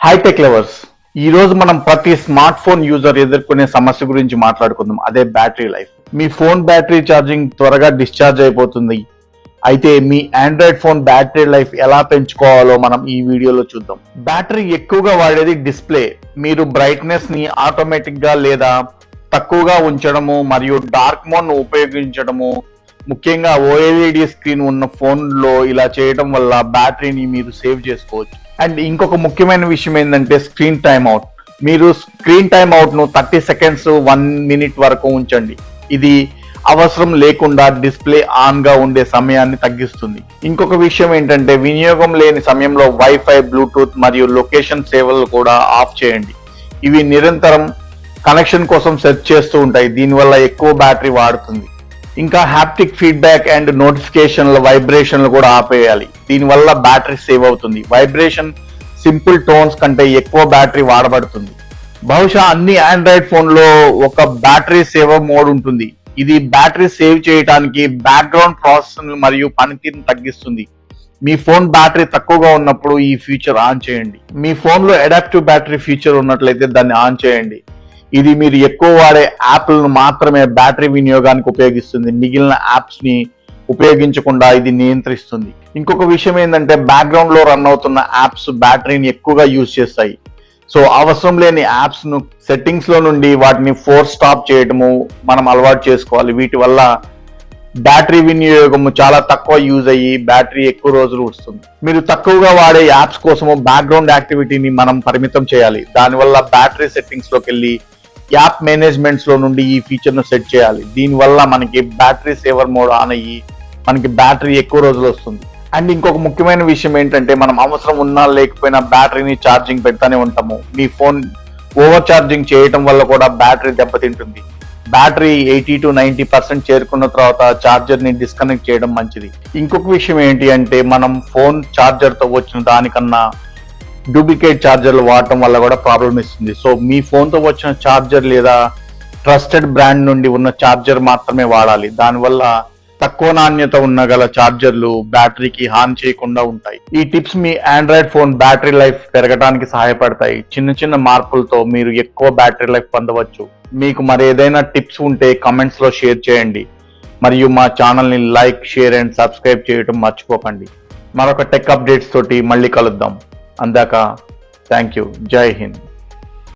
Hitech lovers, ఈ రోజు మనం ప్రతి స్మార్ట్ ఫోన్ యూజర్ ఎదుర్కొనే సమస్య గురించి మాట్లాడుకుందాం. అదే బ్యాటరీ లైఫ్. మీ ఫోన్ బ్యాటరీ ఛార్జింగ్ త్వరగా డిశ్చార్జ్ అయిపోతుంది. అయితే మీ ఆండ్రాయిడ్ ఫోన్ బ్యాటరీ లైఫ్ ఎలా పెంచుకోవాలో మనం ఈ వీడియోలో చూద్దాం. బ్యాటరీ ఎక్కువగా వాడేది డిస్ప్లే. మీరు బ్రైట్నెస్ ని ఆటోమేటిక్ గా లేదా తక్కువగా ఉంచడము మరియు డార్క్ మోడ్ ను ఉపయోగించడము, ముఖ్యంగా ఓఎల్ఈడి స్క్రీన్ ఉన్న ఫోన్ లో ఇలా చేయడం వల్ల బ్యాటరీని మీరు సేవ్ చేసుకోవచ్చు. అండ్ ఇంకొక ముఖ్యమైన విషయం ఏంటంటే స్క్రీన్ టైమ్ అవుట్. మీరు స్క్రీన్ టైమ్ అవుట్ ను 30 సెకండ్స్ 1 మినిట్ వరకు ఉంచండి. ఇది అవసరం లేకుండా డిస్ప్లే ఆన్ గా ఉండే సమయాన్ని తగ్గిస్తుంది. ఇంకొక విషయం ఏంటంటే వినియోగం లేని సమయంలో వైఫై, బ్లూటూత్ మరియు లొకేషన్ సేవలు కూడా ఆఫ్ చేయండి. ఇవి నిరంతరం కనెక్షన్ కోసం సెట్ చేస్తూ ఉంటాయి. దీనివల్ల ఎక్కువ బ్యాటరీ వాడుతుంది. ఇంకా హ్యాప్టిక్ ఫీడ్బ్యాక్ అండ్ నోటిఫికేషన్ల వైబ్రేషన్లు కూడా ఆపేయాలి. దీనివల్ల బ్యాటరీ సేవ్ అవుతుంది. వైబ్రేషన్ సింపుల్ టోన్స్ కంటే ఎక్కువ బ్యాటరీ వాడబడుతుంది. బహుశా అన్ని ఆండ్రాయిడ్ ఫోన్లో ఒక బ్యాటరీ సేవర్ మోడ్ ఉంటుంది. ఇది బ్యాటరీ సేవ్ చేయడానికి బ్యాక్గ్రౌండ్ ప్రాసెస్ మరియు పనితీరును తగ్గిస్తుంది. మీ ఫోన్ బ్యాటరీ తక్కువగా ఉన్నప్పుడు ఈ ఫీచర్ ఆన్ చేయండి. మీ ఫోన్లో అడాప్టివ్ బ్యాటరీ ఫీచర్ ఉన్నట్లయితే దాన్ని ఆన్ చేయండి. ఇది మీరు ఎక్కువ వాడే యాప్లను మాత్రమే బ్యాటరీ వినియోగానికి ఉపయోగిస్తుంది. మిగిలిన యాప్స్ ని ఉపయోగించకుండా ఇది నియంత్రిస్తుంది. ఇంకొక విషయం ఏంటంటే బ్యాక్గ్రౌండ్ లో రన్ అవుతున్న యాప్స్ బ్యాటరీని ఎక్కువగా యూజ్ చేస్తాయి. సో అవసరం లేని యాప్స్ ను సెట్టింగ్స్ లో నుండి వాటిని ఫోర్స్ స్టాప్ చేయడము మనం అలవాటు చేసుకోవాలి. వీటి వల్ల బ్యాటరీ వినియోగము చాలా తక్కువ యూజ్ అయ్యి బ్యాటరీ ఎక్కువ రోజులు వస్తుంది. మీరు తక్కువగా వాడే యాప్స్ కోసము బ్యాక్గ్రౌండ్ యాక్టివిటీని మనం పరిమితం చేయాలి. దానివల్ల బ్యాటరీ సెట్టింగ్స్ లోకి వెళ్ళి యాప్ మేనేజ్మెంట్స్ లో నుండి ఈ ఫీచర్ ను సెట్ చేయాలి. దీనివల్ల మనకి బ్యాటరీ సేవర్ మోడ్ ఆన్ అయ్యి మనకి బ్యాటరీ ఎక్కువ రోజులు వస్తుంది. అండ్ ఇంకొక ముఖ్యమైన విషయం ఏంటంటే మనం అవసరం ఉన్నా లేకపోయినా బ్యాటరీని ఛార్జింగ్ పెడతానే ఉంటాము. మీ ఫోన్ ఓవర్ ఛార్జింగ్ చేయటం వల్ల కూడా బ్యాటరీ దెబ్బతింటుంది. బ్యాటరీ 80 to 90% చేరుకున్న తర్వాత ఛార్జర్ ని డిస్కనెక్ట్ చేయడం మంచిది. ఇంకొక విషయం ఏంటి అంటే మనం ఫోన్ ఛార్జర్ తో వచ్చిన దానికన్నా డూప్లికేట్ ఛార్జర్లు వాడటం వల్ల కూడా ప్రాబ్లం ఇస్తుంది. సో మీ ఫోన్ తో వచ్చిన ఛార్జర్ లేదా ట్రస్టెడ్ బ్రాండ్ నుండి ఉన్న ఛార్జర్ మాత్రమే వాడాలి. దానివల్ల తక్కువ నాణ్యత ఉన్న గల ఛార్జర్లు బ్యాటరీకి హాని చేయకుండా ఉంటాయి. ఈ టిప్స్ మీ ఆండ్రాయిడ్ ఫోన్ బ్యాటరీ లైఫ్ పెరగడానికి సహాయపడతాయి. చిన్న చిన్న మార్పులతో మీరు ఎక్కువ బ్యాటరీ లైఫ్ పొందవచ్చు. మీకు మరి ఏదైనా టిప్స్ ఉంటే కమెంట్స్ లో షేర్ చేయండి. మరియు మా ఛానల్ ని లైక్, షేర్ అండ్ సబ్స్క్రైబ్ చేయడం మర్చిపోకండి. మరొక టెక్ అప్డేట్స్ తోటి మళ్ళీ కలుద్దాం. అందాక థ్యాంక్ యూ. జై హింద్.